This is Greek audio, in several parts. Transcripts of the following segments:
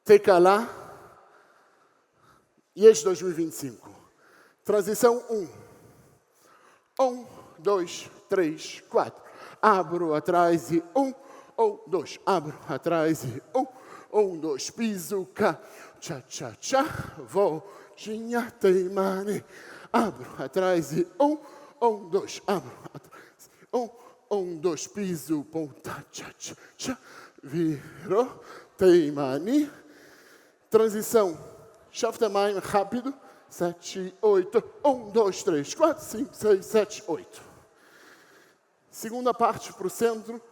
Tecalá, IES 2025. Transição 1. 1, 2, 3, 4. Abro atrás e 1, 2. Abro atrás e 1, 2. Piso cá. Tchá, tchá, tchá. Voltinha, teimane. Abro atrás e 1, 2. Abro atrás. 1, 2. Piso, ponta. Tchá, tchá, tchá. Virou, teimane. Transição. Shaftaman, rápido. 7, 8. 1, 2, 3, 4, 5, 6, 7, 8. Segunda parte para o centro.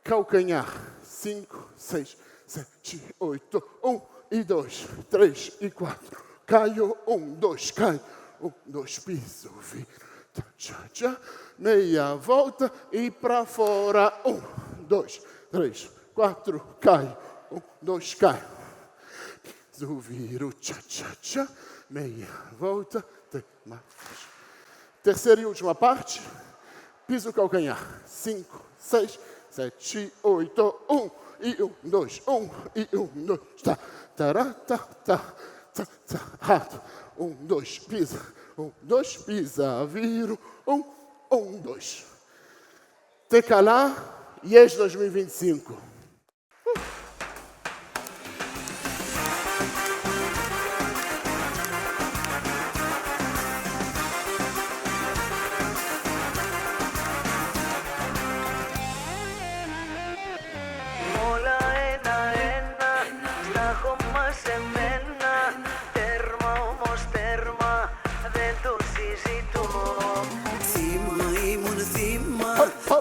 Calcanhar. 5, 6, 7, 8. 1 e 2, 3 e 4. Caio. 1, 2, cai. 1, 2, piso. Vira. Tchá, tchá. Meia volta e para fora. 1, 2, 3, 4. Cai. 1, 2, cai. Viro, tchá, tchá, tchá, meia volta, terceira e última parte, piso calcanhar, 5, 6, 7, 8, 1 e 1, 2, 1 e 1, 2, tá, tará, tá, tá, tá, tá, rato, 1, 2, pisa, 1, 2, pisa, viro, 1, 2. Tecalá, IES 2025.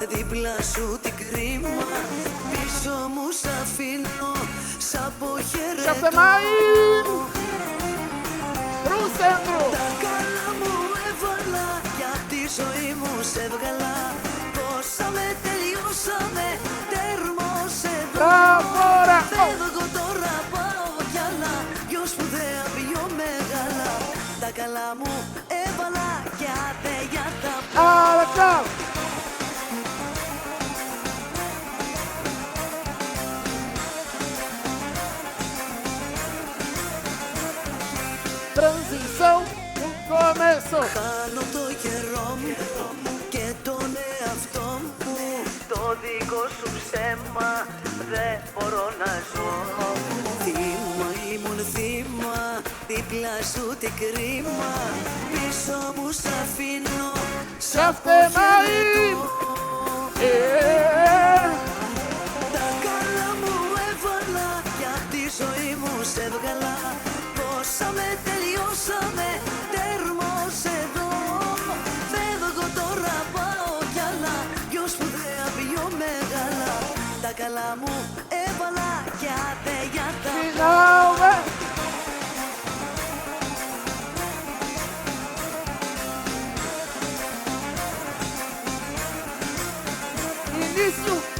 Δίπλα σου την κρίμα, πίσω μου σ' αφήνω, σ' αποχαιρετώ. Τα καλά μου έβαλα, για τη ζωή μου σε βγαλά. Πόσα με τελειώσαμε, τέρμος εδώ. Φεύγω τώρα, πάω κι άλλα, πιο σπουδαία, πιο μεγάλα. Τα καλά μου έβαλα, κι άντε για τα πάντα. Transição, começo. Χάνω το καιρό μου και τον εαυτό μου. Το δικό σου ψέμα δεν μπορώ να ζω. Θύμα ήμουν θύμα, δίπλα σου τι κρίμα. Πίσω μου σ' αφήνω, σ' αποχαιρετώ. Τα καλά μου έβαλα, για τη ζωή μου σε βγαλά. Πόσα με τελειώσαμε, τέρμος εδώ. Φεύγω τώρα, πάω κι άλλα, πιο σπουδαία, πιο μεγάλα. Τα καλά μου έβαλα, κι άντε για τα πάντα. Início.